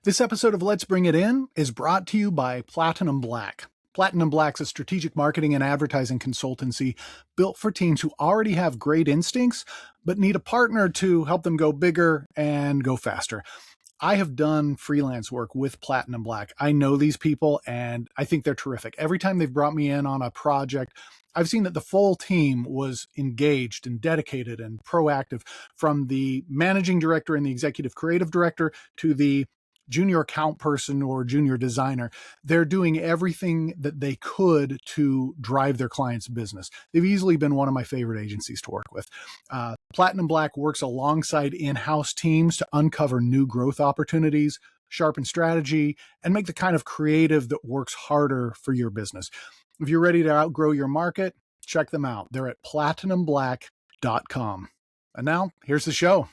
This episode of Let's Bring It In is brought to you by Platinum Black. Platinum Black's a strategic marketing and advertising consultancy built for teams who already have great instincts, but need a partner to help them go bigger and go faster. I have done freelance work with Platinum Black. I know these people and I think they're terrific. Every time they've brought me in on a project, I've seen that the full team was engaged and dedicated and proactive, from the managing director and the executive creative director to the junior account person or junior designer. They're doing everything that they could to drive their client's business. They've easily been one of my favorite agencies to work with. Platinum Black works alongside in-house teams to uncover new growth opportunities, sharpen strategy, and make the kind of creative that works harder for your business. If you're ready to outgrow your market, check them out. They're at platinumblack.com. And now, here's the show.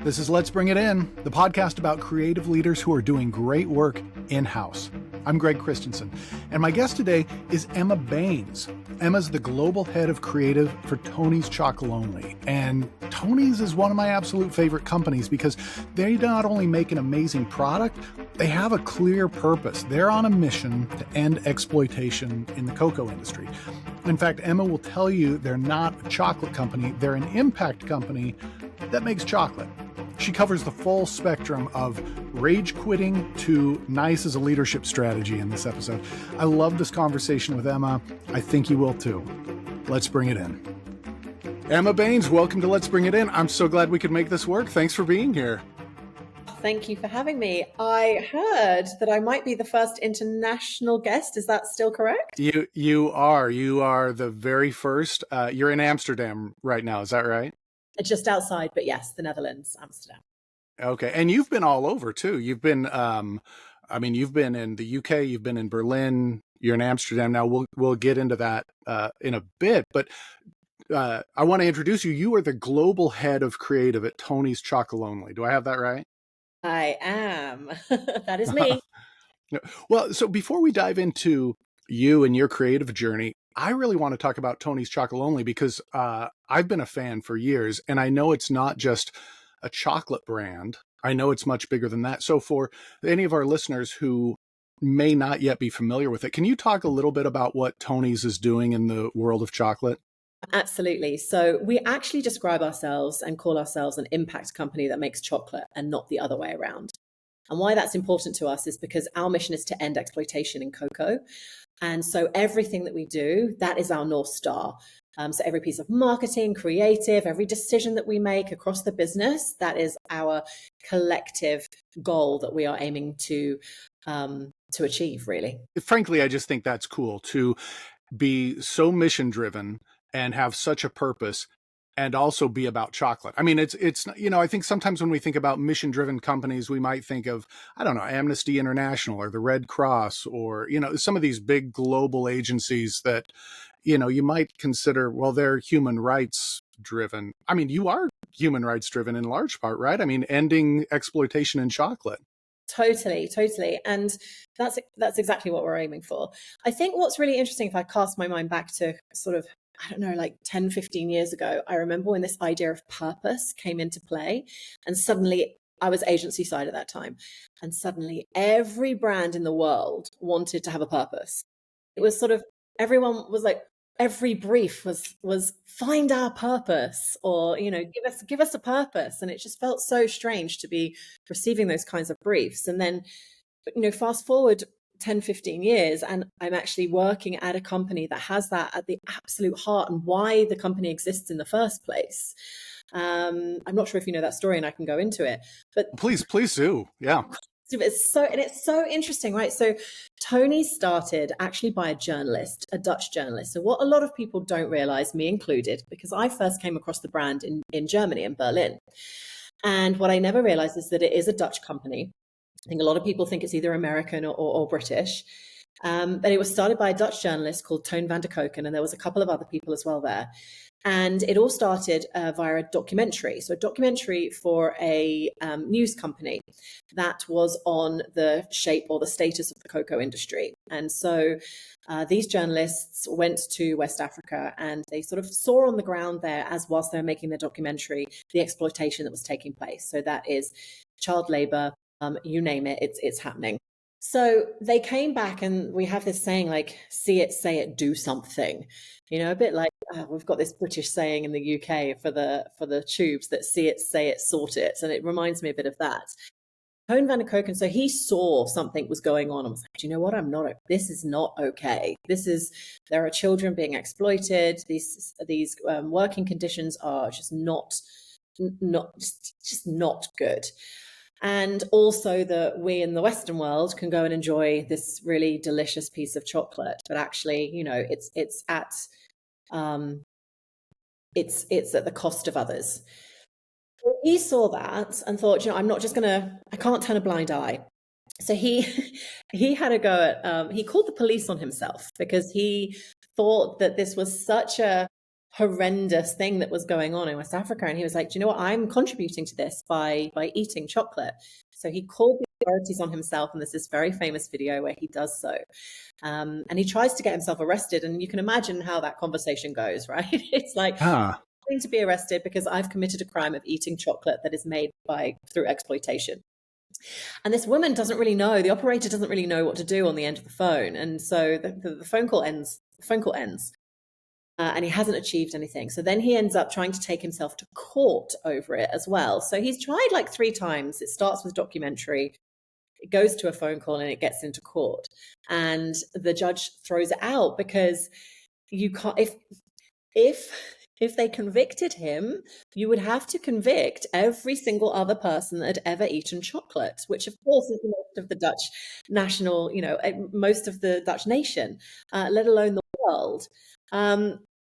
This is Let's Bring It In, the podcast about creative leaders who are doing great work in-house. I'm Greg Christensen, and my guest today is Emma Baines. Emma's the global head of creative for Tony's Chocolonely. And Tony's is one of my absolute favorite companies because they not only make an amazing product, they have a clear purpose. They're on a mission to end exploitation in the cocoa industry. In fact, Emma will tell you they're not a chocolate company, they're an impact company that makes chocolate. She covers the full spectrum of rage quitting to nice as a leadership strategy in this episode. I love this conversation with Emma. I think you will too. Let's bring it in. Emma Baines, welcome to Let's Bring It In. I'm so glad we could make this work. Thanks for being here. Thank you for having me. I heard that I might be the first international guest. Is that still correct? You are the very first. You're in Amsterdam right now. Is that right? Just outside, but yes, the Netherlands, Amsterdam. Okay. And you've been all over too. You've been, you've been in the UK, you've been in Berlin, you're in Amsterdam. Now we'll get into that in a bit, but I want to introduce you. You are the global head of creative at Tony's Chocolonely. Do I have that right? I am. That is me. Well, so before we dive into you and your creative journey, I really want to talk about Tony's Chocolonely because I've been a fan for years, and I know it's not just a chocolate brand. I know it's much bigger than that. So for any of our listeners who may not yet be familiar with it, can you talk a little bit about what Tony's is doing in the world of chocolate? Absolutely. So we actually describe ourselves and call ourselves an impact company that makes chocolate and not the other way around. And why that's important to us is because our mission is to end exploitation in cocoa. And so everything that we do, that is our North Star. So every piece of marketing, creative, every decision that we make across the business, that is our collective goal that we are aiming to achieve, really. Frankly, I just think that's cool to be so mission driven and have such a purpose and also be about chocolate. I mean, it's I think sometimes when we think about mission-driven companies, we might think of, I don't know, Amnesty International or the Red Cross or, some of these big global agencies that, you might consider, well, they're human rights driven. I mean, you are human rights driven in large part, right? I mean, ending exploitation in chocolate. Totally. And that's exactly what we're aiming for. I think what's really interesting, if I cast my mind back to sort of, I don't know, like 10, 15 years ago, I remember when this idea of purpose came into play, and suddenly I was agency side at that time. And suddenly every brand in the world wanted to have a purpose. It was sort of, everyone was like, every brief was find our purpose, or, give us a purpose. And it just felt so strange to be receiving those kinds of briefs. And then, fast forward 10, 15 years, and I'm actually working at a company that has that at the absolute heart and why the company exists in the first place. I'm not sure if you know that story, and I can go into it, but please do. Yeah. It's so interesting, right? So Tony started actually by a Dutch journalist. So what a lot of people don't realize, me included, because I first came across the brand in Germany, in Berlin. And what I never realized is that it is a Dutch company. I think a lot of people think it's either American or British. But it was started by a Dutch journalist called Toon van der Koken, and there was a couple of other people as well there. And it all started via a documentary. So, a documentary for a news company that was on the shape or the status of the cocoa industry. And so, these journalists went to West Africa and they sort of saw on the ground there, as whilst they were making their documentary, the exploitation that was taking place. So, that is child labor, you name it, it's happening. So they came back, and we have this saying like, see it, say it, do something. A bit like we've got this British saying in the UK for the tubes that see it, say it, sort it. And it reminds me a bit of that. Toon van der Koken, so he saw something was going on and was like, do you know what? This is not okay. There are children being exploited. These working conditions are just not good. And also that we in the Western world can go and enjoy this really delicious piece of chocolate, but actually, it's at the cost of others. He saw that and thought, I can't turn a blind eye. So he had a go at he called the police on himself because he thought that this was such a horrendous thing that was going on in West Africa. And he was like, do you know what? I'm contributing to this by eating chocolate. So he called the authorities on himself. And there's this very famous video where he does so. And he tries to get himself arrested. And you can imagine how that conversation goes, right? It's like, I'm going to be arrested because I've committed a crime of eating chocolate that is made through exploitation. And this woman doesn't really know, the operator doesn't really know what to do on the end of the phone. And so the phone call ends. And he hasn't achieved anything. So then he ends up trying to take himself to court over it as well. So he's tried like 3 times. It starts with documentary, it goes to a phone call, and it gets into court. And the judge throws it out because you can't, if they convicted him, you would have to convict every single other person that had ever eaten chocolate, which of course is most of the Dutch national, most of the Dutch nation, let alone the world.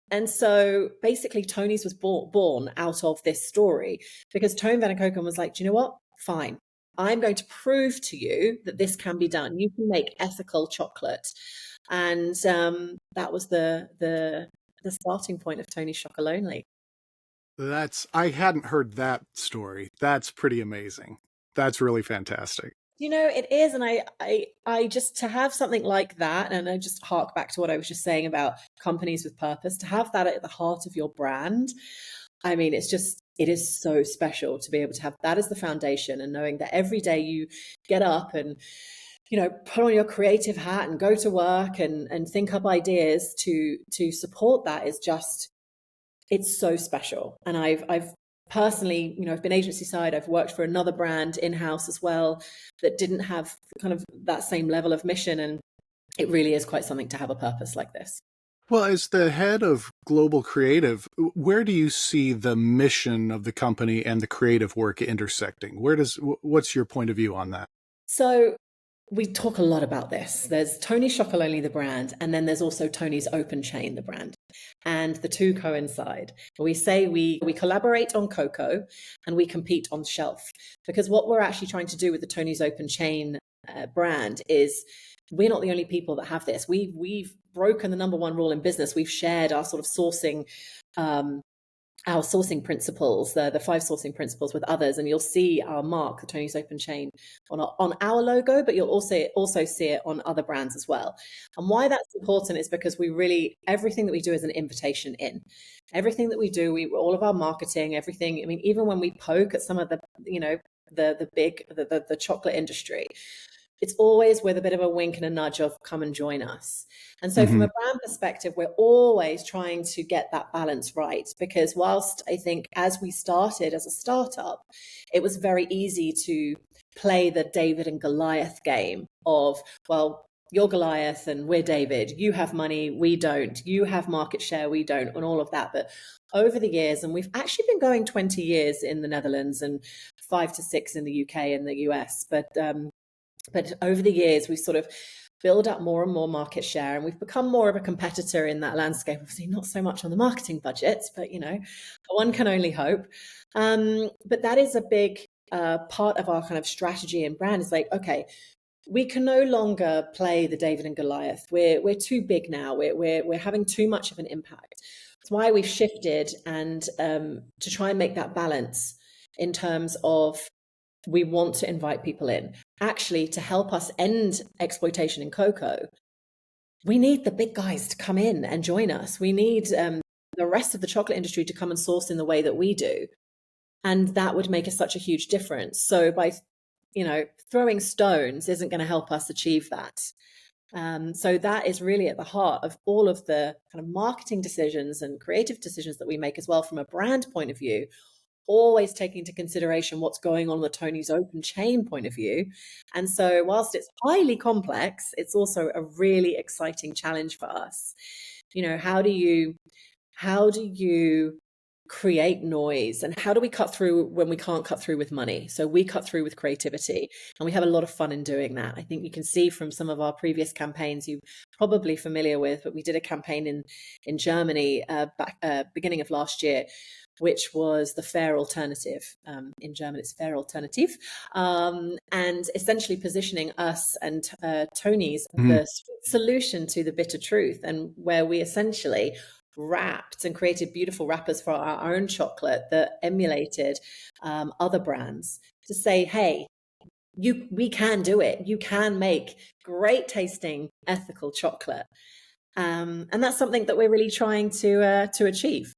And so basically Tony's was born out of this story because Toon van der Koken was like, do you know what? Fine. I'm going to prove to you that this can be done. You can make ethical chocolate. And that was the starting point of Tony's Chocolonely. I hadn't heard that story. That's pretty amazing. That's really fantastic. It is. And I just, to have something like that, and I just hark back to what I was just saying about companies with purpose, to have that at the heart of your brand. I mean, it is so special to be able to have that as the foundation, and knowing that every day you get up and, put on your creative hat and go to work and think up ideas to support that is just, it's so special. And I've personally, I've been agency side, I've worked for another brand in-house as well that didn't have kind of that same level of mission. And it really is quite something to have a purpose like this. Well, as the head of global creative, where do you see the mission of the company and the creative work intersecting? What's your point of view on that? So we talk a lot about this. There's Tony's Chocolonely, the brand, and then there's also Tony's Open Chain, the brand. And the two coincide. We say we collaborate on cocoa and we compete on shelf. Because what we're actually trying to do with the Tony's Open Chain brand is we're not the only people that have this. We've broken the number one rule in business. We've shared our sort of sourcing our sourcing principles, the 5 sourcing principles with others, and you'll see our mark, the Tony's Open Chain, on our logo, but you'll also see it on other brands as well. And why that's important is because everything that we do is an invitation in. Everything that we do, all of our marketing, everything. I mean, even when we poke at some of the, the chocolate industry, it's always with a bit of a wink and a nudge of come and join us. And so from a brand perspective, we're always trying to get that balance right, because whilst I think as we started as a startup, it was very easy to play the David and Goliath game of, well, you're Goliath and we're David. You have money, we don't. You have market share, we don't, and all of that. But over the years, and we've actually been going 20 years in the Netherlands and 5 to 6 in the UK and the US, but over the years, we sort of build up more and more market share, and we've become more of a competitor in that landscape. Obviously, not so much on the marketing budgets, but one can only hope. But that is a big part of our kind of strategy and brand. Is like, okay, we can no longer play the David and Goliath. We're too big now. We're having too much of an impact. That's why we've shifted, and to try and make that balance in terms of, we want to invite people in. Actually, to help us end exploitation in cocoa, we need the big guys to come in and join us. We need the rest of the chocolate industry to come and source in the way that we do. And that would make us such a huge difference. So by, throwing stones isn't going to help us achieve that. So that is really at the heart of all of the kind of marketing decisions and creative decisions that we make as well, from a brand point of view, always taking into consideration what's going on the Tony's Open chain point of view. And so whilst it's highly complex, it's also a really exciting challenge for us. How do you create noise, and how do we cut through when we can't cut through with money? So we cut through with creativity, and we have a lot of fun in doing that. I think you can see from some of our previous campaigns, you're probably familiar with, but we did a campaign in Germany back beginning of last year, which was the fair alternative. In German, it's fair alternative, and essentially positioning us and Tony's the solution to the bitter truth, and where we essentially wrapped and created beautiful wrappers for our own chocolate that emulated other brands, to say, hey, we can do it. You can make great tasting, ethical chocolate. And that's something that we're really trying to achieve.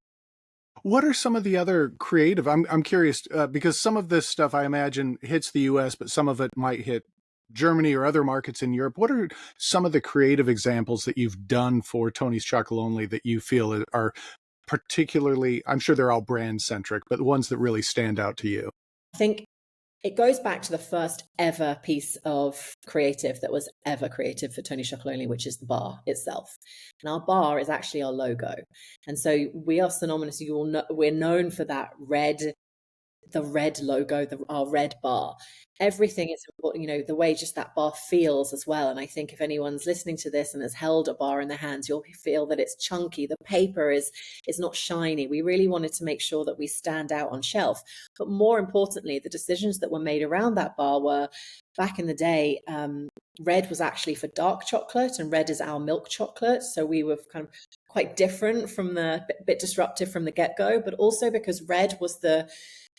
What are some of the other creative? I'm curious because some of this stuff I imagine hits the U.S., but some of it might hit Germany or other markets in Europe. What are some of the creative examples that you've done for Tony's Chocolonely that you feel are particularly, I'm sure they're all brand centric, but the ones that really stand out to you? I think it goes back to the first ever piece of creative that was ever created for Tony Chocolonely, which is the bar itself. And our bar is actually our logo. And so we are synonymous. You will know, we're known for that the red logo, our red bar. Everything is important, the way just that bar feels as well. And I think if anyone's listening to this and has held a bar in their hands, you'll feel that it's chunky. The paper is not shiny. We really wanted to make sure that we stand out on shelf. But more importantly, the decisions that were made around that bar were, back in the day, red was actually for dark chocolate, and red is our milk chocolate. So we were kind of quite different from the bit disruptive from the get-go, but also because red was the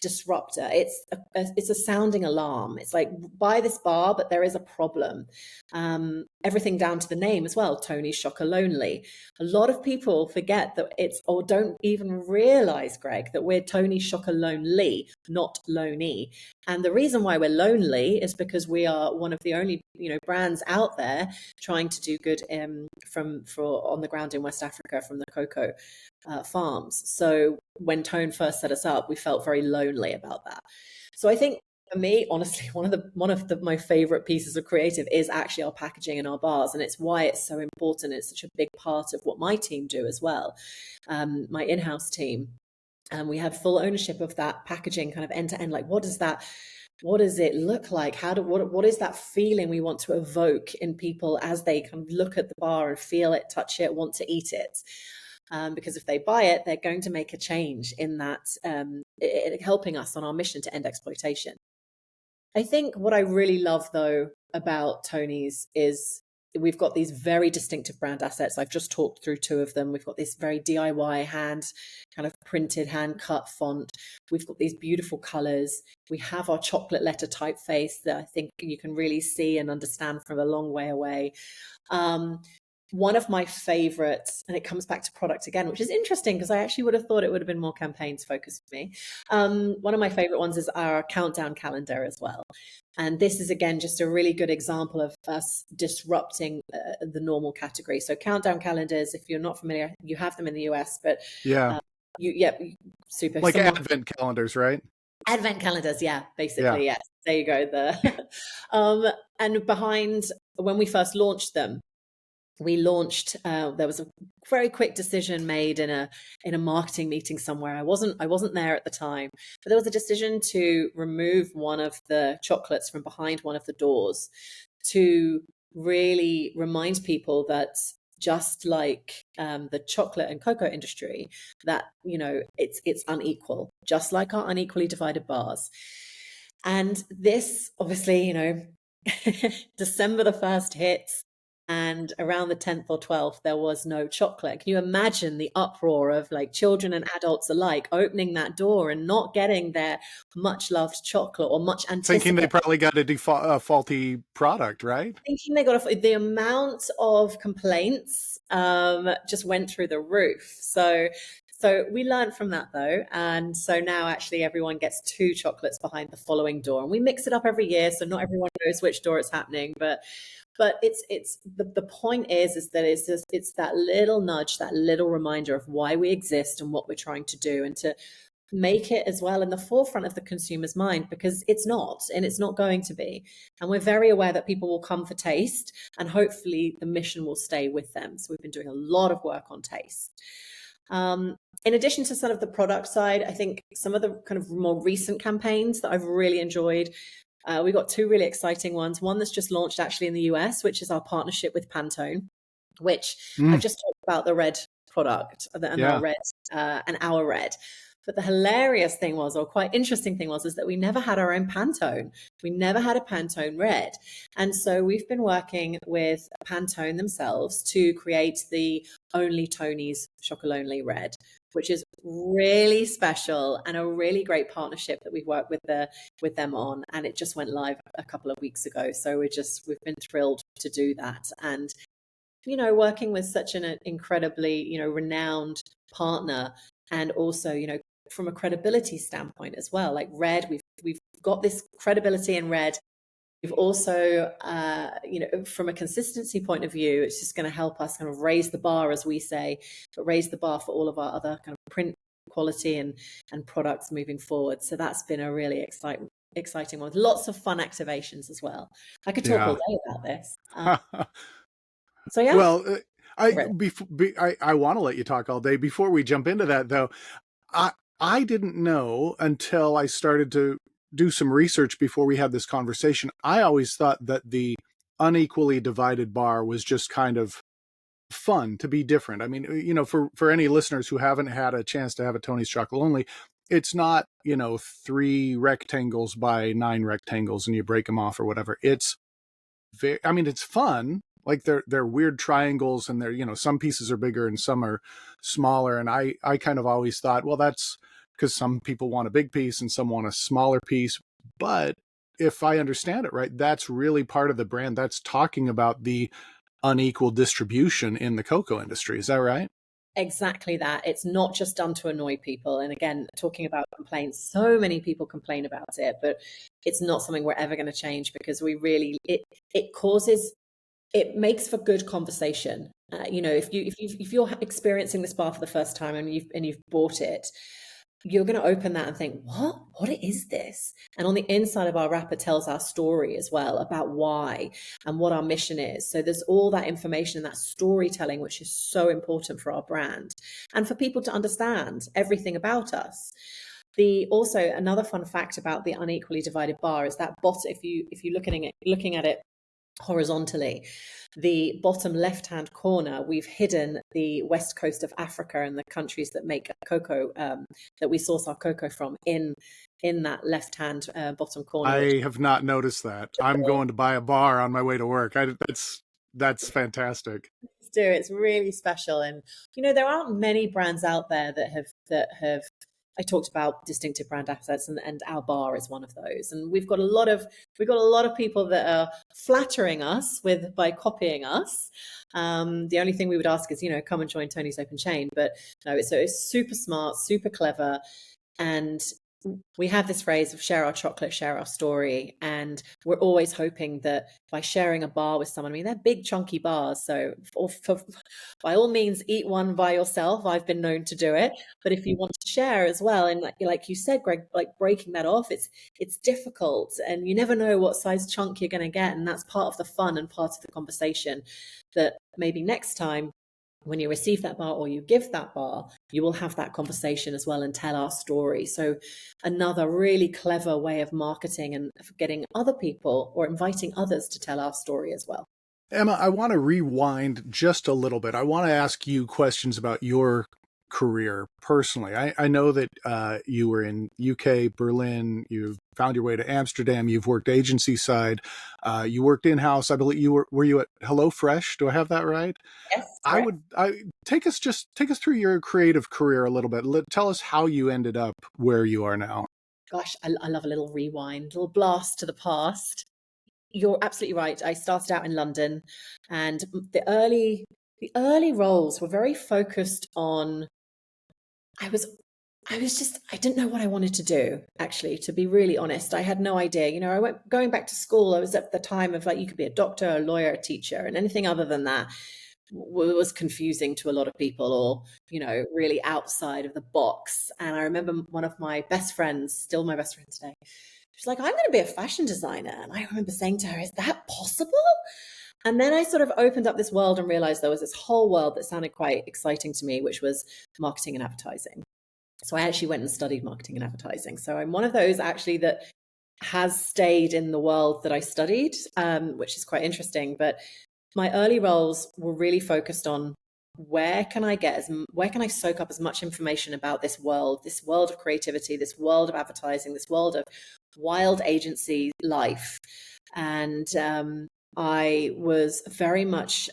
disruptor. It's a sounding alarm. It's like, buy this bar, but there is a problem. Everything down to the name as well, Tony Chocolonely. A lot of people forget that or don't even realize, Greg, that we're Tony Chocolonely, not lonely. And the reason why we're lonely is because we are one of the only brands out there trying to do good for on the ground in West Africa from the cocoa farms. So when Tone first set us up, we felt very lonely about that. So I think for me, honestly, one of my favorite pieces of creative is actually our packaging and our bars, and it's why it's so important. It's such a big part of what my team do as well, my in-house team. And we have full ownership of that packaging, kind of end to end. Like, what does it look like? What is that feeling we want to evoke in people as they kind of look at the bar and feel it, touch it, want to eat it? Because if they buy it, they're going to make a change in that, helping us on our mission to end exploitation. I think what I really love, though, about Tony's is we've got these very distinctive brand assets. I've just talked through two of them. We've got this very DIY kind of printed, hand cut font. We've got these beautiful colors. We have our chocolate letter typeface that I think you can really see and understand from a long way away. One of my favorites, and it comes back to product again, which is interesting because I actually would have thought it would have been more campaigns focused for me. One of my favorite ones is our countdown calendar as well. And this is, again, just a really good example of us disrupting the normal category. So countdown calendars, if you're not familiar, you have them in the US, but yeah, super. Like advent calendars, right? Advent calendars, yeah, basically, yes. There you go. And behind, when we first launched them, we launched, there was a very quick decision made in a marketing meeting somewhere. I wasn't there at the time, but there was a decision to remove one of the chocolates from behind one of the doors to really remind people that, just like the chocolate and cocoa industry, that it's unequal, just like our unequally divided bars. And this, obviously, December the 1st hits, and around the 10th or 12th, there was no chocolate. Can you imagine the uproar of like children and adults alike opening that door and not getting their much loved chocolate or much Thinking they anticipated? probably got a faulty product, right? Thinking they got the amount of complaints just went through the roof. So we learned from that though, and so now actually everyone gets two chocolates behind the following door, and we mix it up every year, so not everyone knows which door it's happening, but it's the point is that it's that little nudge, that little reminder of why we exist and what we're trying to do, and to make it as well in the forefront of the consumer's mind, because it's not, and it's not going to be. And we're very aware that people will come for taste, and hopefully the mission will stay with them. So we've been doing a lot of work on taste. In addition to sort of the product side, I think some of the kind of more recent campaigns that I've really enjoyed, we've got two really exciting ones. One that's just launched actually in the US, which is our partnership with Pantone, which I've Mm, just talked about the red product and our yeah. red and our red. But the hilarious thing was, or quite interesting thing was, is that we never had our own Pantone. We never had a Pantone red. And so we've been working with Pantone themselves to create the Only Tony's Chocolonely red, which is really special and a really great partnership that we've worked with them on. And it just went live a couple of weeks ago. So we've been thrilled to do that. And working with such an incredibly, renowned partner, and also, from a credibility standpoint as well, like Red, we've got this credibility in Red. We've also, from a consistency point of view, it's just going to help us kind of raise the bar, as we say, but raise the bar for all of our other kind of print quality and products moving forward. So that's been a really exciting one. Lots of fun activations as well. I could talk all Yeah. day about this. So yeah, Well, Red. I want to let you talk all day. Before we jump into that, though, I I didn't know until I started to do some research before we had this conversation. I always thought that the unequally divided bar was just kind of fun to be different. I mean, for any listeners who haven't had a chance to have a Tony's Chocolonely, it's not, three rectangles by nine rectangles and you break them off or whatever. It's very, I mean, it's fun. Like they're weird triangles, and they're, some pieces are bigger and some are smaller. And I kind of always thought, well, that's because some people want a big piece and some want a smaller piece. But if I understand it right, that's really part of the brand. That's talking about the unequal distribution in the cocoa industry. Is that right? Exactly that. It's not just done to annoy people. And again, talking about complaints, so many people complain about it, but it's not something we're ever going to change, because we really it makes for good conversation. If you're experiencing this bar for the first time and you've bought it, you're going to open that and think, what is this? And on the inside of our wrapper tells our story as well, about why and what our mission is. So there's all that information and that storytelling, which is so important for our brand and for people to understand everything about us. Also another fun fact about the unequally divided bar is that if you looking at it horizontally, the bottom left hand corner, we've hidden the west coast of Africa and the countries that make cocoa, that we source our cocoa from, in that left hand bottom corner, which I have not noticed that. I'm going to buy a bar on my way to work. That's fantastic. do. It's really special. And there aren't many brands out there that have I talked about distinctive brand assets, and our bar is one of those. And we've got a lot of people that are flattering us by copying us. The only thing we would ask is, come and join Tony's Open Chain. But no, it's super smart, super clever. And we have this phrase of share our chocolate, share our story. And we're always hoping that by sharing a bar with someone, I mean, they're big, chunky bars. So by all means, eat one by yourself. I've been known to do it. But if you want to share as well, and like you said, Greg, like breaking that off, it's difficult, and you never know what size chunk you're going to get. And that's part of the fun and part of the conversation, that maybe next time when you receive that bar or you give that bar, you will have that conversation as well and tell our story. So another really clever way of marketing and getting other people or inviting others to tell our story as well. Emma, I want to rewind just a little bit. I want to ask you questions about your career personally? I know that you were in UK, Berlin, you found your way to Amsterdam, you've worked agency side, you worked in-house. I believe were you at HelloFresh? Do I have that right? Yes, correct. I take us through your creative career a little bit. Tell us how you ended up where you are now. Gosh, I love a little rewind, a little blast to the past. You're absolutely right. I started out in London, and the early roles were very focused on. I was I was just I didn't know what I wanted to do, actually, to be really honest. I had no idea. I went going back to school. I was at the time of, like, you could be a doctor, a lawyer, a teacher, and anything other than that was confusing to a lot of people, or really outside of the box. And I remember one of my best friends, still my best friend today, she's like, I'm going to be a fashion designer. And I remember saying to her, is that possible? And then I sort of opened up this world and realized there was this whole world that sounded quite exciting to me, which was marketing and advertising. So I actually went and studied marketing and advertising. So I'm one of those, actually, that has stayed in the world that I studied, which is quite interesting. But my early roles were really focused on, where can I soak up as much information about this world of creativity, this world of advertising, this world of wild agency life. And I was very much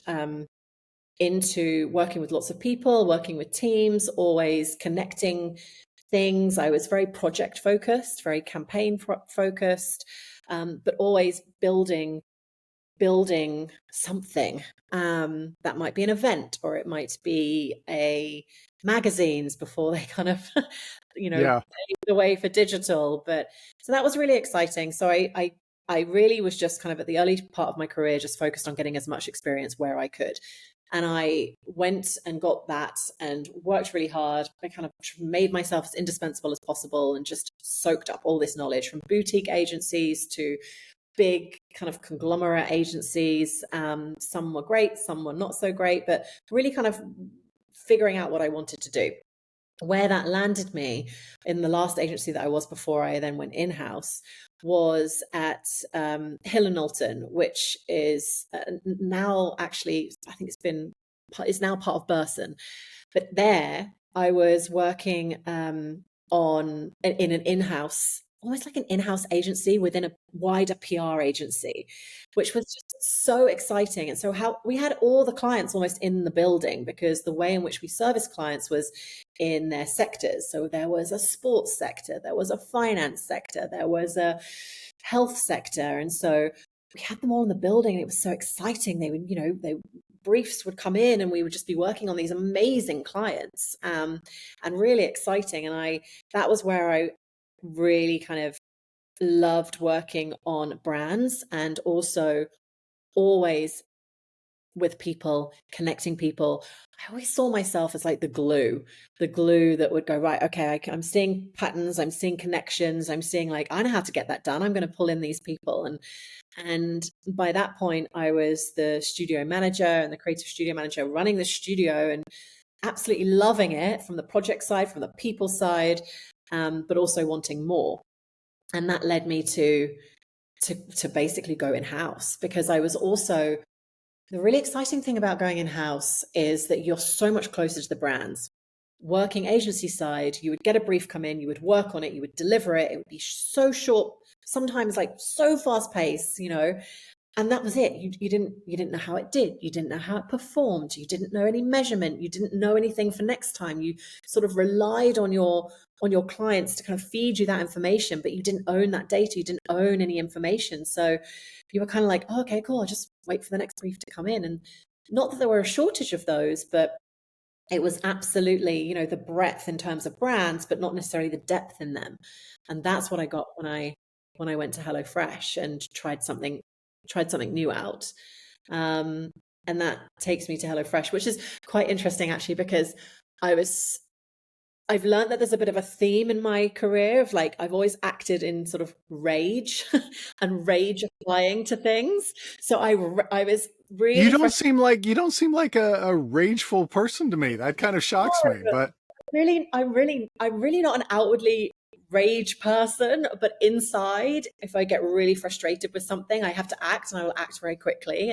into working with lots of people, working with teams, always connecting things. I was very project focused, very campaign focused, but always building something. That might be an event, or it might be a magazines before they kind of Yeah. paved the way for digital. But so that was really exciting. So I really was just kind of, at the early part of my career, just focused on getting as much experience where I could. And I went and got that and worked really hard. I kind of made myself as indispensable as possible and just soaked up all this knowledge from boutique agencies to big kind of conglomerate agencies. Some were great, some were not so great, but really kind of figuring out what I wanted to do. Where that landed me in the last agency that I was before I then went in-house was at Hill and Knowlton, which is now, actually, I think is now part of Burson. But there I was working in an in-house, almost like an in-house agency within a wider PR agency, which was just so exciting. And so, how we had all the clients almost in the building, because the way in which we service clients was in their sectors. So there was a sports sector, there was a finance sector, there was a health sector. And so we had them all in the building, and it was so exciting. They would, briefs would come in, and we would just be working on these amazing clients, and really exciting. And that was where I really kind of loved working on brands, and also always with people, connecting people. I always saw myself as like the glue that would go, right, okay, I'm seeing patterns, I'm seeing connections, I'm seeing, like, I know how to get that done. I'm going to pull in these people. And by that point, I was the studio manager and the creative studio manager running the studio, and absolutely loving it from the project side, from the people side, but also wanting more. And that led me to basically go in-house, because I was also, the really exciting thing about going in-house is that you're so much closer to the brands. Working agency side, you would get a brief come in, you would work on it, you would deliver it. It would be so short, sometimes like so fast paced, and that was it. You didn't know how it did. You didn't know how it performed. You didn't know any measurement. You didn't know anything for next time. You sort of relied on your clients to kind of feed you that information, but you didn't own that data. You didn't own any information. So you were kind of like, oh, okay, cool. I'll just wait for the next brief to come in. And not that there were a shortage of those, but it was absolutely, the breadth in terms of brands, but not necessarily the depth in them. And that's what I got when I went to HelloFresh and tried something new out. And that takes me to HelloFresh, which is quite interesting, actually, because I've learned that there's a bit of a theme in my career of, like, I've always acted in sort of rage and rage applying to things. So I was really frustrated. You don't seem like a rageful person to me. That kind of shocks me. But I'm really not an outwardly rage person, but inside, if I get really frustrated with something, I have to act, and I will act very quickly.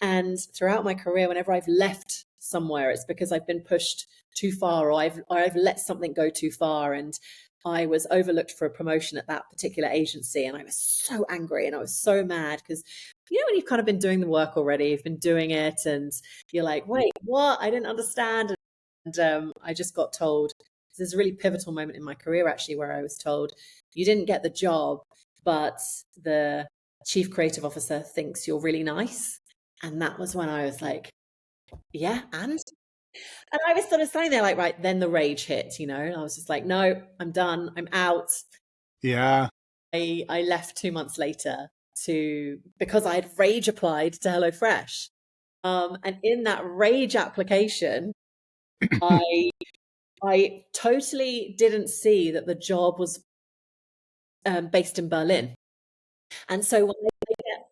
And throughout my career, whenever I've left somewhere, it's because I've been pushed too far, or I've let something go too far. And I was overlooked for a promotion at that particular agency, and I was so angry and I was so mad because when you've kind of been doing the work already, you've been doing it, and you're like, wait, what? I didn't understand. And I just got told, there's a really pivotal moment in my career actually where I was told, you didn't get the job, but the chief creative officer thinks you're really nice. And that was when I was like, yeah, and I was sort of standing there like, right, then the rage hit, and I was just like, no, I'm done, I'm out. Yeah. I left 2 months later because I had rage applied to HelloFresh. And in that rage application, I I totally didn't see that the job was based in Berlin. And so when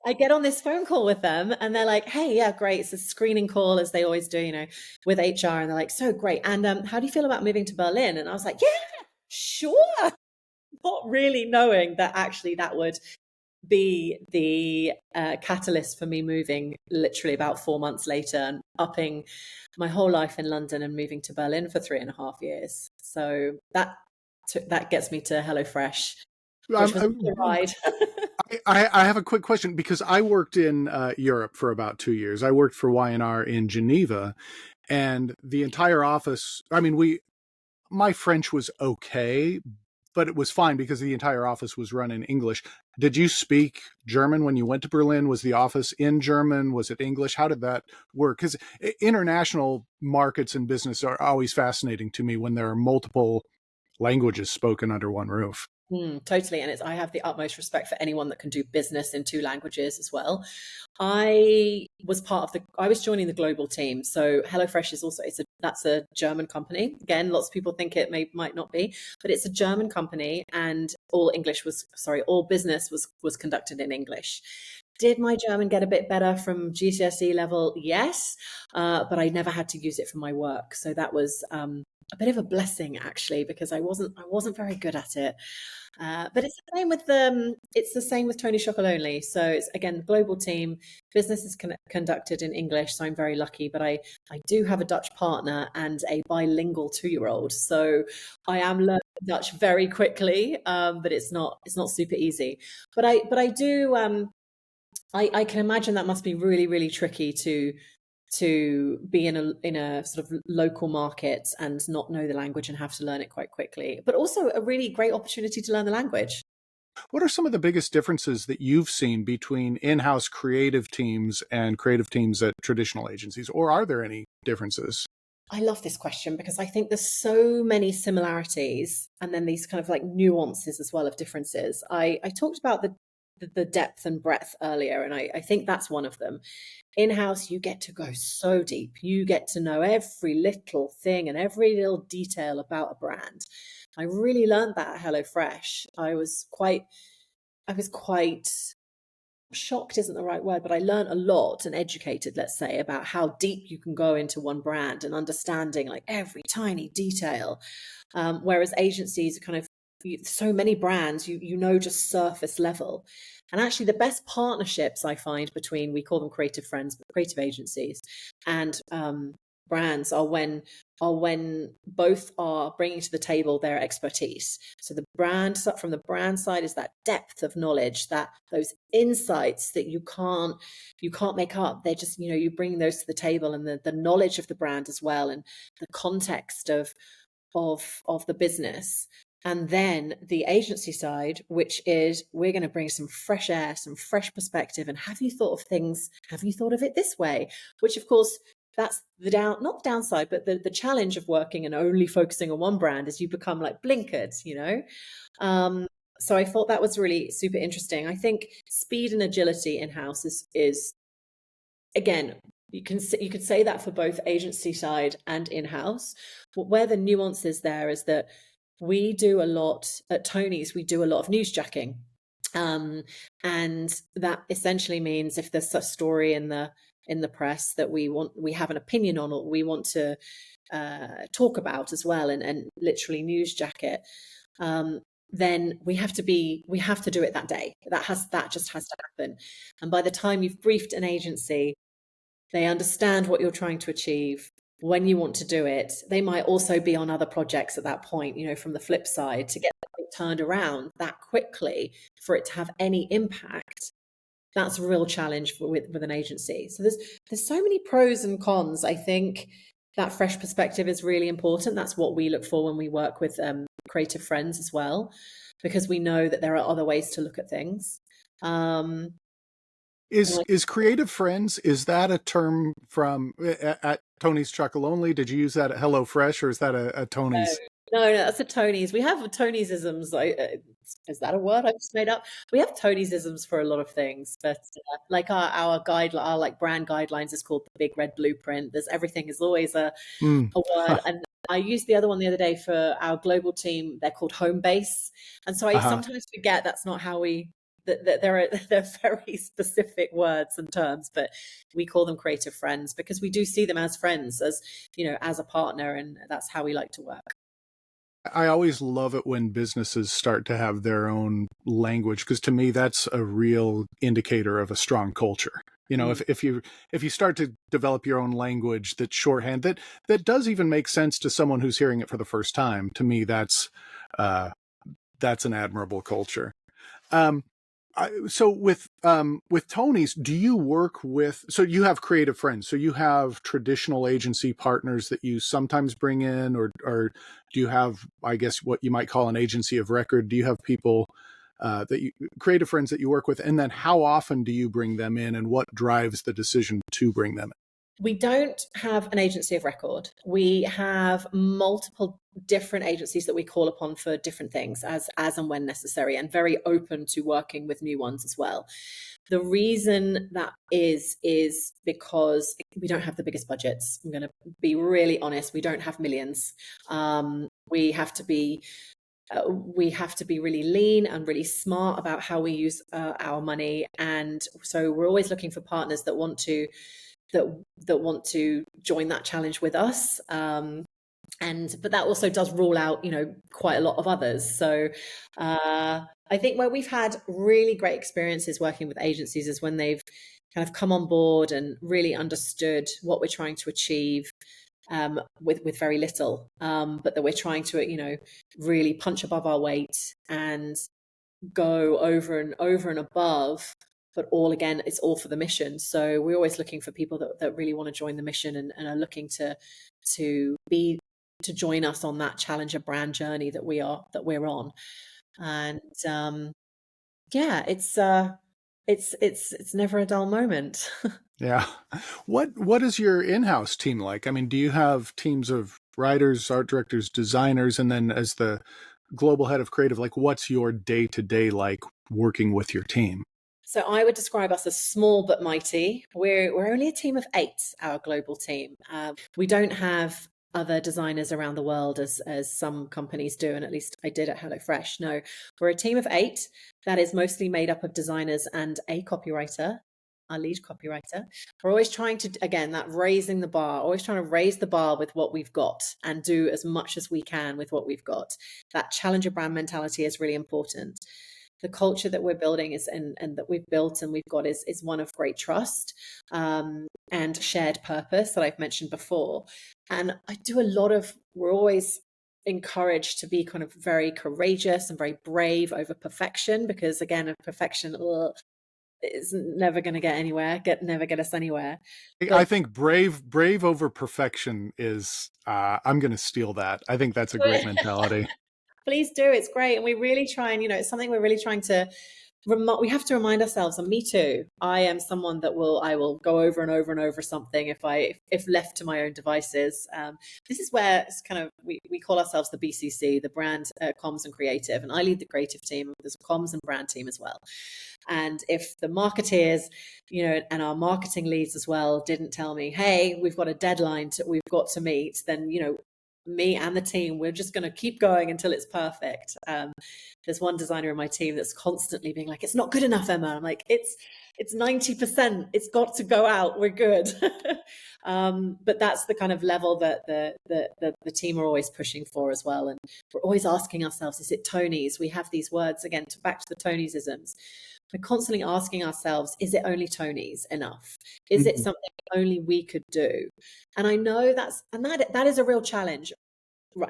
I get on this phone call with them, and they're like, hey, yeah, great. It's a screening call, as they always do, with HR. And they're like, so great. And how do you feel about moving to Berlin? And I was like, yeah, sure. Not really knowing that actually that would be the catalyst for me moving literally about 4 months later and upping my whole life in London and moving to Berlin for 3.5 years. So that gets me to HelloFresh, which was a ride. I have a quick question because I worked in Europe for about 2 years. I worked for Y&R in Geneva, and the entire office, my French was okay, but it was fine because the entire office was run in English. Did you speak German when you went to Berlin? Was the office in German? Was it English? How did that work? Because international markets and business are always fascinating to me when there are multiple languages spoken under one roof. Totally. And I have the utmost respect for anyone that can do business in two languages as well. I was joining the global team. So HelloFresh is also, that's a German company. Again, lots of people think it might not be, but it's a German company, and all business was conducted in English. Did my German get a bit better from GCSE level? Yes. But I never had to use it for my work. So that was, a bit of a blessing actually, because I wasn't very good at it. But it's the same with Tony Chocolonely. So it's again global team. Business is conducted in English, so I'm very lucky. But I do have a Dutch partner and a bilingual 2-year-old, so I am learning Dutch very quickly. But it's not super easy. But I do. I can imagine that must be really, really tricky to be in a sort of local market and not know the language and have to learn it quite quickly, but also a really great opportunity to learn the language. What are some of the biggest differences that you've seen between in-house creative teams and creative teams at traditional agencies, or are there any differences? I love this question because I think there's so many similarities and then these kind of like nuances as well of differences. I talked about the depth and breadth earlier, and I think that's one of them. In-house, you get to go so deep. You get to know every little thing and every little detail about a brand. I really learned that at HelloFresh. I was quite shocked isn't the right word, but I learned a lot and educated, let's say, about how deep you can go into one brand and understanding like every tiny detail. Whereas agencies are kind of so many brands, just surface level. And actually, the best partnerships I find between, we call them creative friends, but creative agencies and brands are when both are bringing to the table their expertise. So from the brand side is that depth of knowledge, that those insights that you can't make up. They're just, you bring those to the table, and the knowledge of the brand as well, and the context of the business. And then the agency side, which is we're going to bring some fresh air, some fresh perspective. And have you thought of it this way? Which of course, that's not the downside, but the challenge of working and only focusing on one brand is you become like blinkered, So I thought that was really super interesting. I think speed and agility in-house is again, you could say that for both agency side and in-house. Where the nuance is there is that we do a lot at Tony's, we do a lot of newsjacking. And that essentially means if there's a story in the press that we have an opinion on, or we want to talk about as well, and literally newsjack it, then we have to do it that day. That just has to happen. And by the time you've briefed an agency, they understand what you're trying to achieve. when you want to do it. They might also be on other projects at that point, from the flip side, to get it turned around that quickly for it to have any impact. That's a real challenge with an agency. So there's so many pros and cons. I think that fresh perspective is really important. That's what we look for when we work with creative friends as well, because we know that there are other ways to look at things. Is creative friends, is that a term from at Tony's Chocolonely? Did you use that at HelloFresh, or is that a Tony's? No, that's a Tony's. We have Tony's-isms. Is that a word I just made up? We have Tony's-isms for a lot of things, but like our guide, our like brand guidelines is called the Big Red Blueprint. There's everything is always a word, and I used the other one the other day for our global team. They're called home base, and so I sometimes forget that's not how we. That they're very specific words and terms, but we call them creative friends because we do see them as friends, as as a partner, and that's how we like to work. I always love it when businesses start to have their own language, because to me that's a real indicator of a strong culture. If you start to develop your own language that's shorthand, that does even make sense to someone who's hearing it for the first time. To me, that's an admirable culture. So with Tony's, do you work with, so you have creative friends, so you have traditional agency partners that you sometimes bring in, or do you have, I guess, what you might call an agency of record? Do you have people creative friends that you work with? And then how often do you bring them in, and what drives the decision to bring them in? We don't have an agency of record. We have multiple different agencies that we call upon for different things as and when necessary, and very open to working with new ones as well. The reason that is because we don't have the biggest budgets. I'm going to be really honest. We don't have millions. We have to be really lean and really smart about how we use our money. And so we're always looking for partners that want to join that challenge with us. But that also does rule out, quite a lot of others. So I think where we've had really great experiences working with agencies is when they've kind of come on board and really understood what we're trying to achieve with very little, but that we're trying to, really punch above our weight and go over and above. But it's all for the mission. So we're always looking for people that really want to join the mission and are looking to join us on that challenger brand journey that we're on. And it's never a dull moment. Yeah. What is your in-house team like? I mean, do you have teams of writers, art directors, designers, and then as the global head of creative, like what's your day-to-day like working with your team? So I would describe us as small but mighty. We're only a team of 8, our global team. We don't have other designers around the world as some companies do, and at least I did at HelloFresh. No, we're a team of 8 that is mostly made up of designers and a copywriter, our lead copywriter. We're always trying to, again, that raising the bar, always trying to raise the bar with what we've got and do as much as we can with what we've got. That challenger brand mentality is really important. The culture that we're building is and that we've built and we've got is one of great trust and shared purpose that I've mentioned before. And we're always encouraged to be kind of very courageous and very brave over perfection, because again, perfection is never going to get anywhere, never get us anywhere. But I think brave over perfection is, I'm going to steal that. I think that's a great mentality. Please do. It's great. And we really try and, it's something we're really trying to we have to remind ourselves, and me too. I am someone that I will go over and over and over something if left to my own devices. This is where it's kind of, we call ourselves the BCC, the brand, comms and creative. And I lead the creative team. There's a comms and brand team as well. And if the marketeers, and our marketing leads as well didn't tell me, hey, we've got a deadline we've got to meet, then, me and the team, we're just going to keep going until it's perfect. There's one designer in my team that's constantly being like, it's not good enough, Emma. I'm like, it's 90%. It's got to go out. We're good. But that's the kind of level that the team are always pushing for as well. And we're always asking ourselves, is it Tony's? We have these words, again, back to the Tony's-isms. we're constantly asking ourselves, is it only Tony's enough? Is it Mhm. something only we could do? And I know that is a real challenge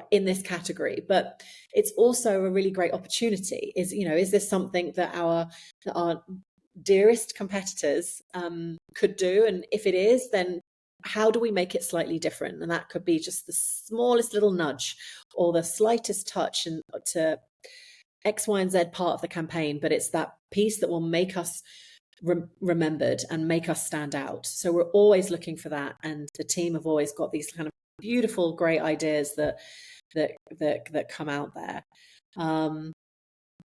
in this category, but it's also a really great opportunity. Is this something that our dearest competitors could do? And if it is, then how do we make it slightly different? And that could be just the smallest little nudge or the slightest touch and to X, Y, and Z part of the campaign, but it's that piece that will make us remembered and make us stand out. So we're always looking for that, and the team have always got these kind of beautiful, great ideas that come out there.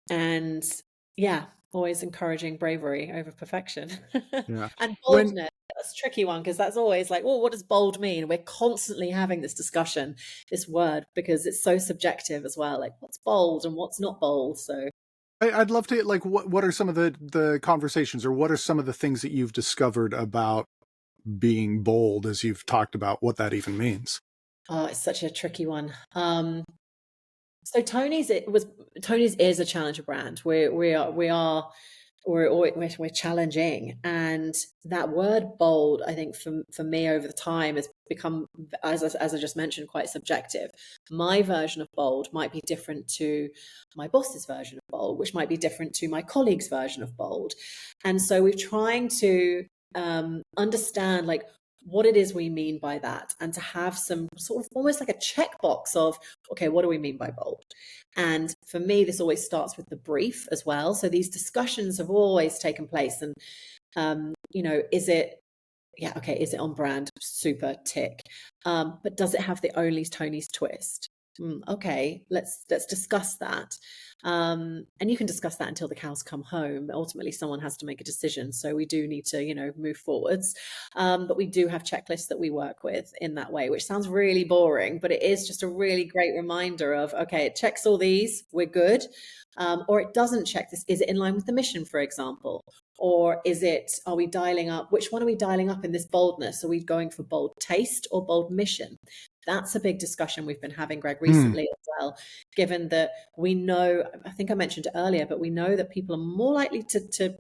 And yeah, always encouraging bravery over perfection. Yeah. And When boldness. That's a tricky one, because that's always like, well, what does bold mean? We're constantly having this discussion, this word, because it's so subjective as well. Like, what's bold and what's not bold? So I'd love to, like, what are some of the conversations, or what are some of the things that you've discovered about being bold as you've talked about what that even means? it's such a tricky one. So Tony's is a challenger brand. We're challenging, and that word bold, I think for me over the time has become, as I just mentioned, quite subjective. My version of bold might be different to my boss's version of bold, which might be different to my colleague's version of bold, and so we're trying to understand like what it is we mean by that, and to have some sort of almost like a checkbox of, okay, what do we mean by bold? And for me, this always starts with the brief as well. So these discussions have always taken place. And, is it, yeah, okay, is it on brand? Super tick. But does it have the only Tony's twist? Okay, let's discuss that. And you can discuss that until the cows come home. Ultimately, someone has to make a decision. So we do need to, move forwards. But we do have checklists that we work with in that way, which sounds really boring, but it is just a really great reminder of, okay, it checks all these, we're good. Or it doesn't check this. Is it in line with the mission, for example? Or are we dialing up? Which one are we dialing up in this boldness? Are we going for bold taste or bold mission? That's a big discussion we've been having, Greg, Hmm. recently as well, given that we know, I think I mentioned it earlier, but we know that people are more likely to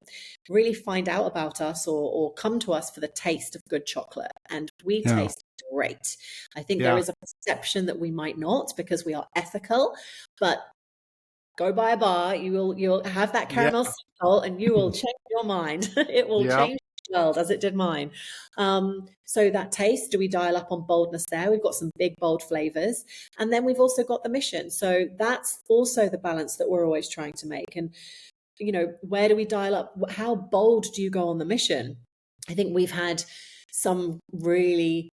really find out about us or come to us for the taste of good chocolate. And we Yeah. taste great. I think there Yeah. is a perception that we might not, because we are ethical, but go by a bar, you'll have that Yeah. caramel salt, and you will change your mind. It will Yeah. change the world as it did mine. So that taste, do we dial up on boldness there? We've got some big, bold flavors. And then we've also got the mission. So that's also the balance that we're always trying to make. And, where do we dial up? How bold do you go on the mission? I think we've had some really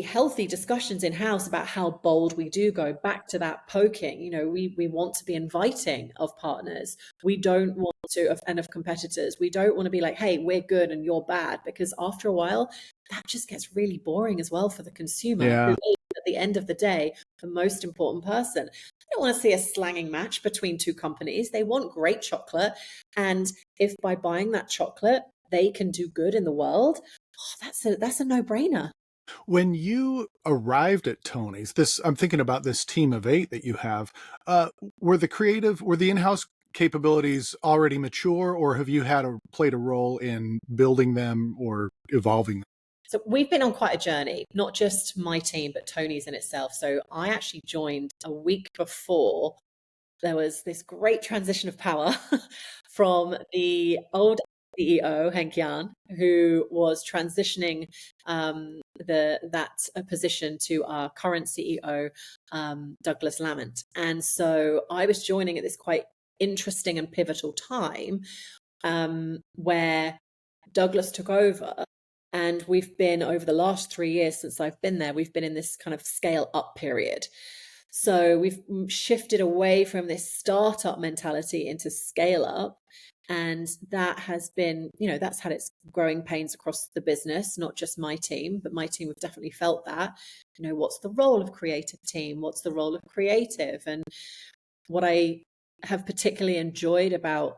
healthy discussions in house about how bold we do go. Back to that poking, we want to be inviting of partners. We don't want to, and of competitors, we don't want to be like, hey, we're good and you're bad, because after a while that just gets really boring as well for the consumer, who Yeah. is at the end of the day the most important person. They don't want to see a slanging match between two companies. They want great chocolate, and if by buying that chocolate they can do good in the world, that's a no-brainer. When you arrived at Tony's, I'm thinking about this team of 8 that you have. Uh, were the in-house capabilities already mature, or have you played a role in building them or evolving them? So we've been on quite a journey, not just my team, but Tony's in itself. So I actually joined a week before there was this great transition of power from the old CEO, Henk Jan, who was transitioning that position to our current CEO, Douglas Lamont. And so I was joining at this quite interesting and pivotal time, where Douglas took over. And we've been, over the last 3 years since I've been there, we've been in this kind of scale up period. So we've shifted away from this startup mentality into scale up. And that has been, that's had its growing pains across the business, not just my team, but my team have definitely felt that. What's the role of creative team? What's the role of creative? And what I have particularly enjoyed about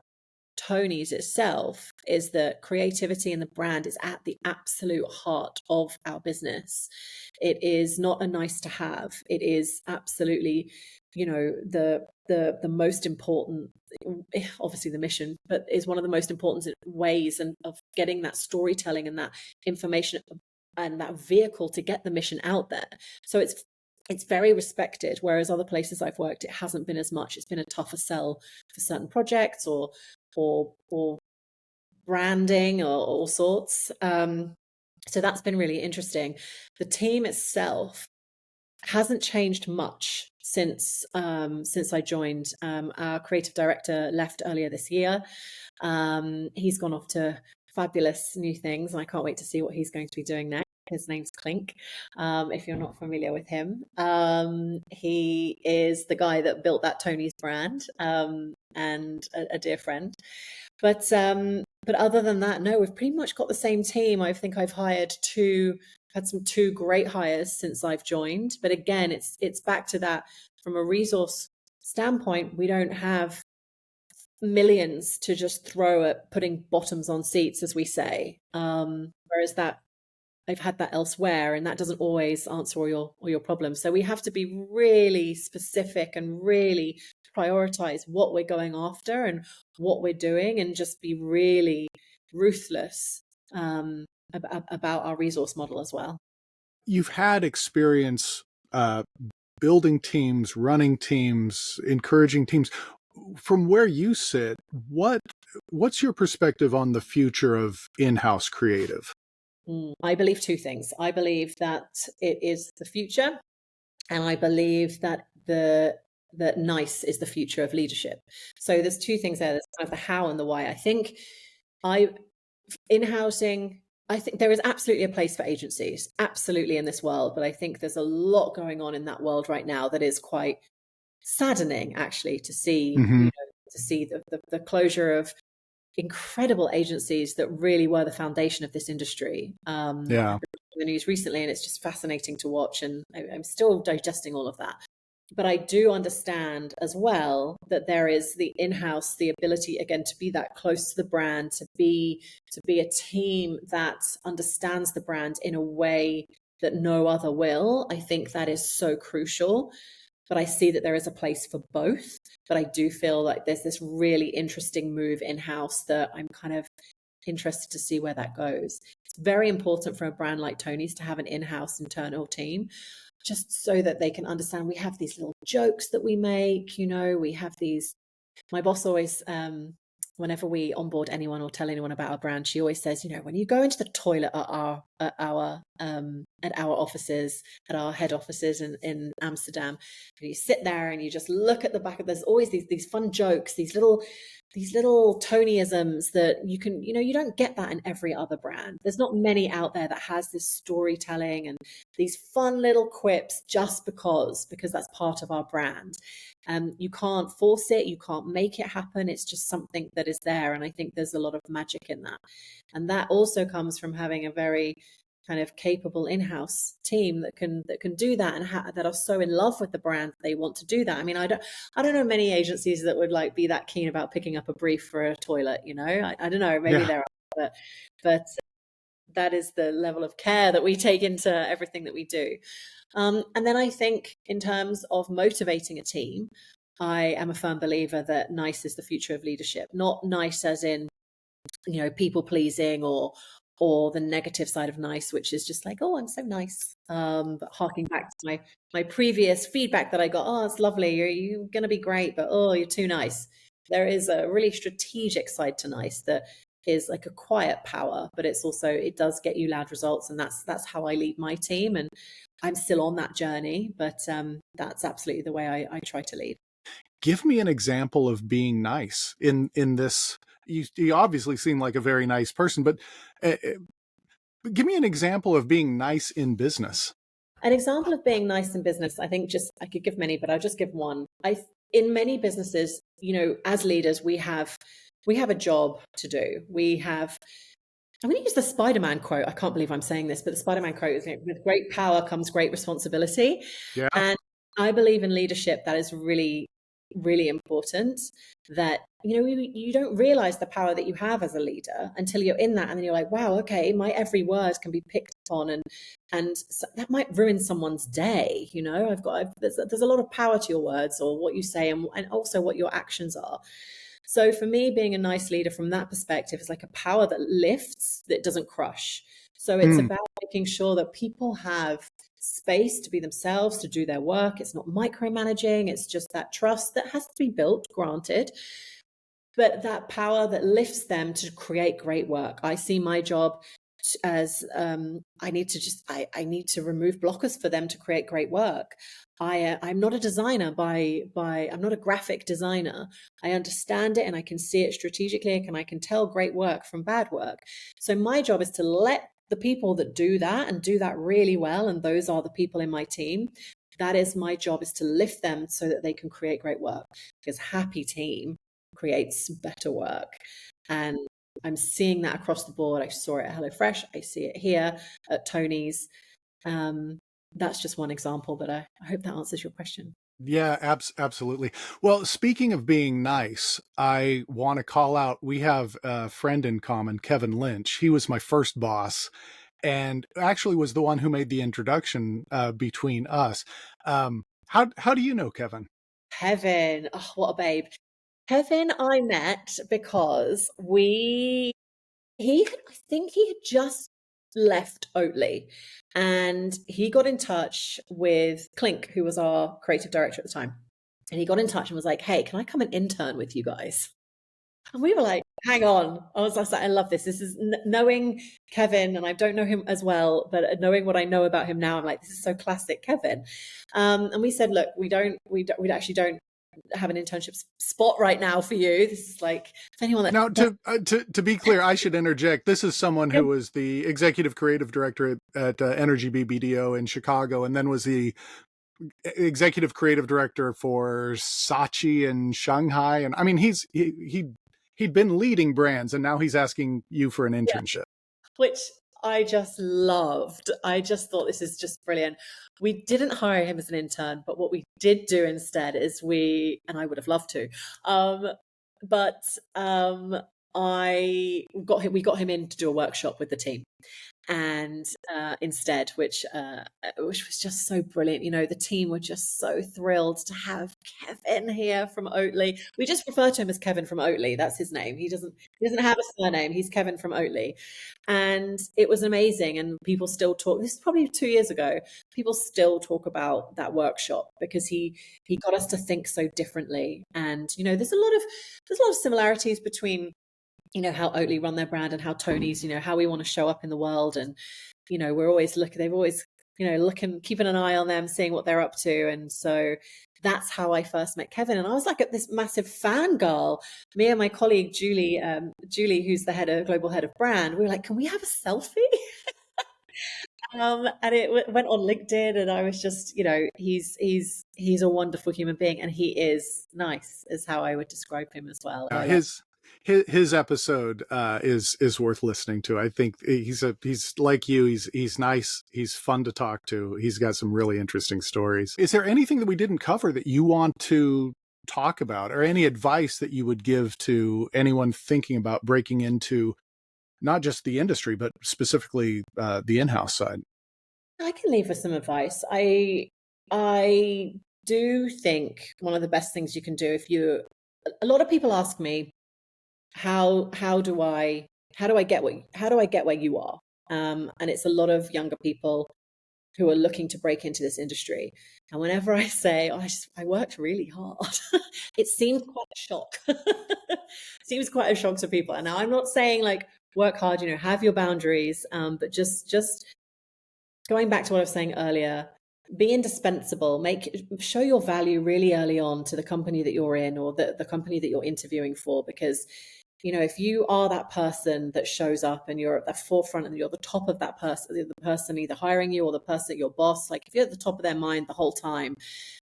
Tony's itself is that creativity and the brand is at the absolute heart of our business. It is not a nice to have. It is absolutely the most important, obviously the mission, but is one of the most important ways and of getting that storytelling and that information and that vehicle to get the mission out there. So it's very respected, whereas other places I've worked, it hasn't been as much. It's been a tougher sell for certain projects or branding or all sorts. So that's been really interesting. The team itself hasn't changed much since I joined. Our creative director left earlier this year. He's gone off to fabulous new things, and I can't wait to see what he's going to be doing next. His name's Clink, if you're not familiar with him. He is the guy that built that Tony's brand, and a dear friend. But other than that, no, we've pretty much got the same team. I think I've had some two great hires since I've joined. But again, it's back to that from a resource standpoint, we don't have millions to just throw at putting bottoms on seats, as we say. Whereas that I've had that elsewhere, and that doesn't always answer all your problems. So we have to be really specific and really prioritize what we're going after and what we're doing, and just be really ruthless about our resource model as well. You've had experience building teams, running teams, encouraging teams. From where you sit, what's your perspective on the future of in-house creative? I believe two things. I believe that it is the future, and I believe that that nice is the future of leadership. So there's two things there. There's kind of the how and the why. I think in-housing, I think there is absolutely a place for agencies, absolutely, in this world. But I think there's a lot going on in that world right now that is quite saddening, actually, to see. Mm-hmm. To see the closure of incredible agencies that really were the foundation of this industry. Yeah. The news recently, and it's just fascinating to watch, and I'm still digesting all of that. But I do understand as well that there is the in-house, the ability again to be that close to the brand, to be a team that understands the brand in a way that no other will. I think that is so crucial. But I see that there is a place for both. But I do feel like there's this really interesting move in-house that I'm kind of interested to see where that goes. It's very important for a brand like Tony's to have an in-house internal team, just so that they can understand. We have these little jokes that we make, we have these. My boss always, whenever we onboard anyone or tell anyone about our brand, she always says, when you go into the toilet at our offices, at our head offices in Amsterdam, and you sit there and you just look at the back of, there's always these fun jokes, these little Tonyisms that you don't get that in every other brand. There's not many out there that has this storytelling and these fun little quips just because that's part of our brand. You can't force it, you can't make it happen. It's just something that is there, and I think there's a lot of magic in that. And that also comes from having a very kind of capable in-house team that can do that, and that are so in love with the brand they want to do that. I mean, I don't know many agencies that would be that keen about picking up a brief for a toilet. I don't know, maybe there are, but that is the level of care that we take into everything that we do. And then I think in terms of motivating a team, I am a firm believer that nice is the future of leadership. Not nice as in people pleasing or the negative side of nice, which is just like, oh, I'm so nice. But harking back to my previous feedback that I got, oh, it's lovely, you're going to be great, but oh, you're too nice. There is a really strategic side to nice that is like a quiet power, but it does get you loud results. And that's how I lead my team. And I'm still on that journey, but that's absolutely the way I try to lead. Give me an example of being nice in this. You obviously seem like a very nice person, but give me an example of being nice in business. An example of being nice in business, I think I could give many, but I'll just give one. In many businesses, as leaders, we have a job to do. I'm going to use the Spider-Man quote. I can't believe I'm saying this, but the Spider-Man quote is, with great power comes great responsibility. Yeah. And I believe in leadership that is really really important that, you don't realize the power that you have as a leader until you're in that. And then you're like, wow, okay, my every word can be picked on, and so that might ruin someone's day. There's a lot of power to your words, or what you say, and also what your actions are. So for me, being a nice leader from that perspective is like a power that lifts, that doesn't crush. So it's Mm. about making sure that people have space to be themselves, to do their work. It's not micromanaging, it's just that trust that has to be built, granted, but that power that lifts them to create great work. I see my job as I need to remove blockers for them to create great work. I'm not a designer I'm not a graphic designer. I understand it and I can see it strategically, and I can tell great work from bad work. So my job is to let the people that do that and do that really well, and those are the people in my team. That is my job, is to lift them so that they can create great work, because happy team creates better work. And I'm seeing that across the board. I saw it at HelloFresh. I see it here at Tony's. That's just one example, but I hope that answers your question. Yeah, absolutely. Well, speaking of being nice, I want to call out, we have a friend in common, Kevin Lynch. He was my first boss and actually was the one who made the introduction between us. How do you know Kevin? Kevin, oh, what a babe. Kevin, I met because I think he had just left Oatly, and he got in touch with Clink, who was our creative director at the time. And he got in touch and was like, hey, can I come and intern with you guys? And we were like, hang on. I was like, I love this. This is knowing Kevin, and I don't know him as well, but knowing what I know about him now, I'm like, this is so classic Kevin. And we said, look, we actually don't have an internship spot right now for you. This is like, if anyone Now, that to be clear, I should interject. This is someone who was the executive creative director at Energy BBDO in Chicago, and then was the executive creative director for Saatchi in Shanghai. And I mean, he'd been leading brands, and now he's asking you for an yeah, internship. which I just loved. I just thought this is just brilliant. We didn't hire him as an intern, but what we did do instead is and I would have loved to, but we got him in to do a workshop with the team, and instead, which was just so brilliant. The team were just so thrilled to have Kevin here from Oatly. We just refer to him as Kevin from Oatly. That's his name. He doesn't have a surname. He's Kevin from Oatly, and it was amazing. And people still talk. This is probably 2 years ago. People still talk about that workshop because he got us to think so differently. And there's a lot of similarities between how Oatly run their brand and how Tony's, how we want to show up in the world. And, we're always they've always, keeping an eye on them, seeing what they're up to. And so that's how I first met Kevin. And I was like this massive fangirl. Me and my colleague, Julie, who's the global head of brand, we were like, can we have a selfie? And it went on LinkedIn, and I was just, he's a wonderful human being, and he is nice, is how I would describe him as well. And I love. His episode is worth listening to. I think he's like you. He's nice. He's fun to talk to. He's got some really interesting stories. Is there anything that we didn't cover that you want to talk about, or any advice that you would give to anyone thinking about breaking into not just the industry, but specifically the in-house side? I can leave with some advice. I do think one of the best things you can do, a lot of people ask me, how do I get where you are? And it's a lot of younger people who are looking to break into this industry. And whenever I say, oh, I worked really hard, it seems quite a shock. Seems quite a shock to people. And now I'm not saying like work hard, have your boundaries, but just going back to what I was saying earlier, be indispensable, show your value really early on to the company that you're in, or the company that you're interviewing for, because if you are that person that shows up and you're at the forefront and you're the top of that person, the person either hiring you or the person, your boss, like if you're at the top of their mind the whole time,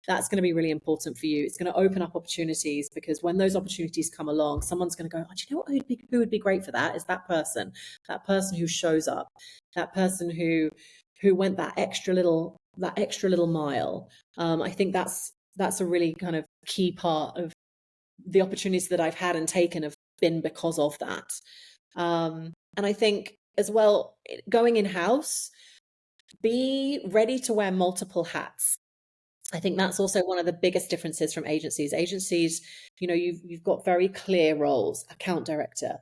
that's going to be really important for you. It's going to open up opportunities, because when those opportunities come along, someone's going to go, oh, do you know what, who would be great for that? Is that person who shows up, that person who went that extra little mile. I think that's that's a really kind of key part of the opportunities that I've had and taken have been because of that. And I think as well, going in house, be ready to wear multiple hats. I think that's also one of the biggest differences from agencies. Agencies, you've got very clear roles: account director,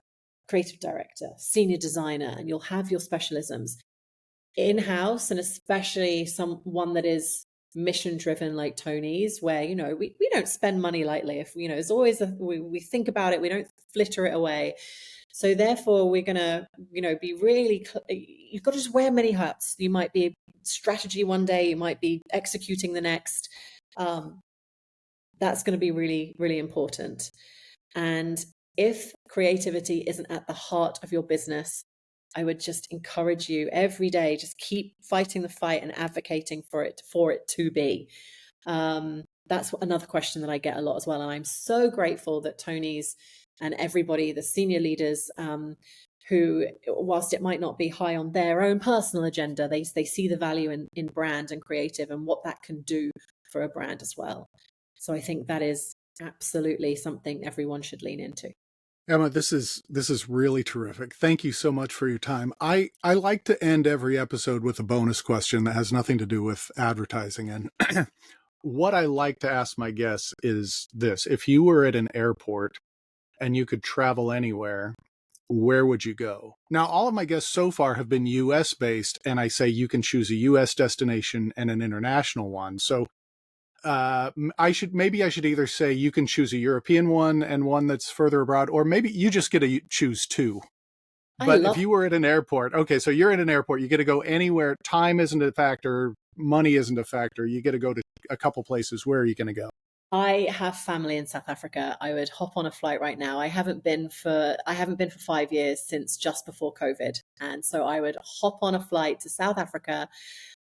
creative director, senior designer, and you'll have your specialisms. In-house, and especially one that is mission driven like Tony's, where we don't spend money lightly. If it's always we think about it, we don't flitter it away. So therefore we're gonna be really, you've got to just wear many hats. You might be strategy one day, you might be executing the next. That's going to be really, really important. And if creativity isn't at the heart of your business, I would just encourage you every day, just keep fighting the fight and advocating for it to be. That's another question that I get a lot as well. And I'm so grateful that Tony's and everybody, the senior leaders, who, whilst it might not be high on their own personal agenda, they see the value in brand and creative and what that can do for a brand as well. So I think that is absolutely something everyone should lean into. Emma, this is really terrific. Thank you so much for your time. I like to end every episode with a bonus question that has nothing to do with advertising. And what I like to ask my guests is this: if you were at an airport and you could travel anywhere, where would you go? Now, all of my guests so far have been US based, and I say you can choose a US destination and an international one. So I should either say you can choose a European one and one that's further abroad, or maybe you just get to choose two. But if you were at an airport, okay, so you're at an airport, you get to go anywhere. Time isn't a factor. Money isn't a factor. You get to go to a couple places. Where are you going to go? I have family in South Africa. I would hop on a flight right now. I haven't been for 5 years, since just before COVID. And so I would hop on a flight to South Africa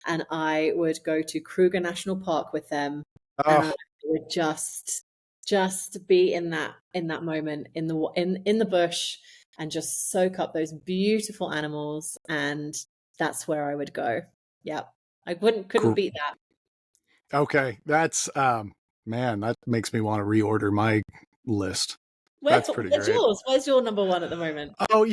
and I would go to Kruger National Park with them. Oh. And I would just be in that moment in the bush and just soak up those beautiful animals. And that's where I would go. Yeah. I couldn't beat that. Okay. That's, man, that makes me want to reorder my list. That's pretty great. Yours? Where's your number one at the moment? Oh,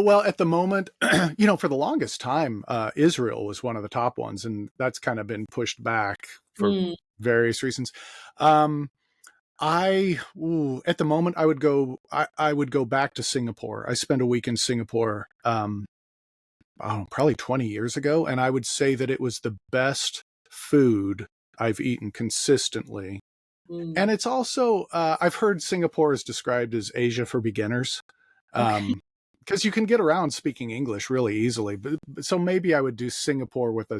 well, at the moment, for the longest time, Israel was one of the top ones, and that's kind of been pushed back for various reasons. At the moment, I would go back to Singapore. I spent a week in Singapore, probably 20 years ago, and I would say that it was the best food I've eaten consistently. And it's also, I've heard Singapore is described as Asia for beginners, because you can get around speaking English really easily. But so maybe I would do Singapore with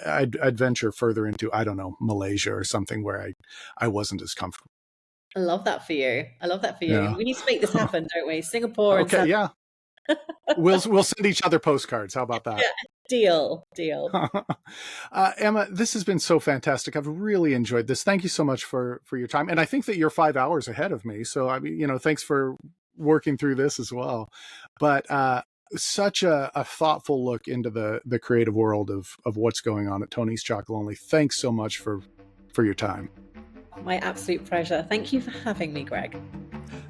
I'd venture further into, I don't know, Malaysia or something where I wasn't as comfortable. I love that for you. Yeah. We need to make this happen, don't we? Singapore. Okay, yeah. We'll send each other postcards. How about that? Yeah, deal. Emma, this has been so fantastic. I've really enjoyed this. Thank you so much for your time. And I think that you're 5 hours ahead of me. So, I mean, thanks for working through this as well. But such a thoughtful look into the creative world of what's going on at Tony's Chocolonely. Thanks so much for your time. My absolute pleasure. Thank you for having me, Greg.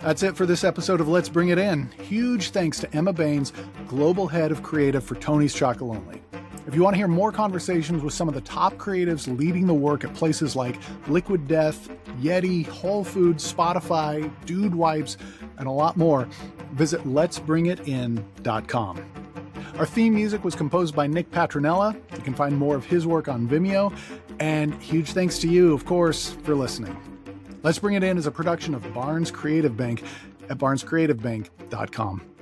That's it for this episode of Let's Bring It In. Huge thanks to Emma Baines, Global Head of Creative for Tony's Chocolonely. If you want to hear more conversations with some of the top creatives leading the work at places like Liquid Death, Yeti, Whole Foods, Spotify, Dude Wipes, and a lot more, visit letsbringitin.com. Our theme music was composed by Nick Patronella. You can find more of his work on Vimeo. And huge thanks to you, of course, for listening. Let's Bring It In is a production of Barnes Creative Bank at barnescreativebank.com.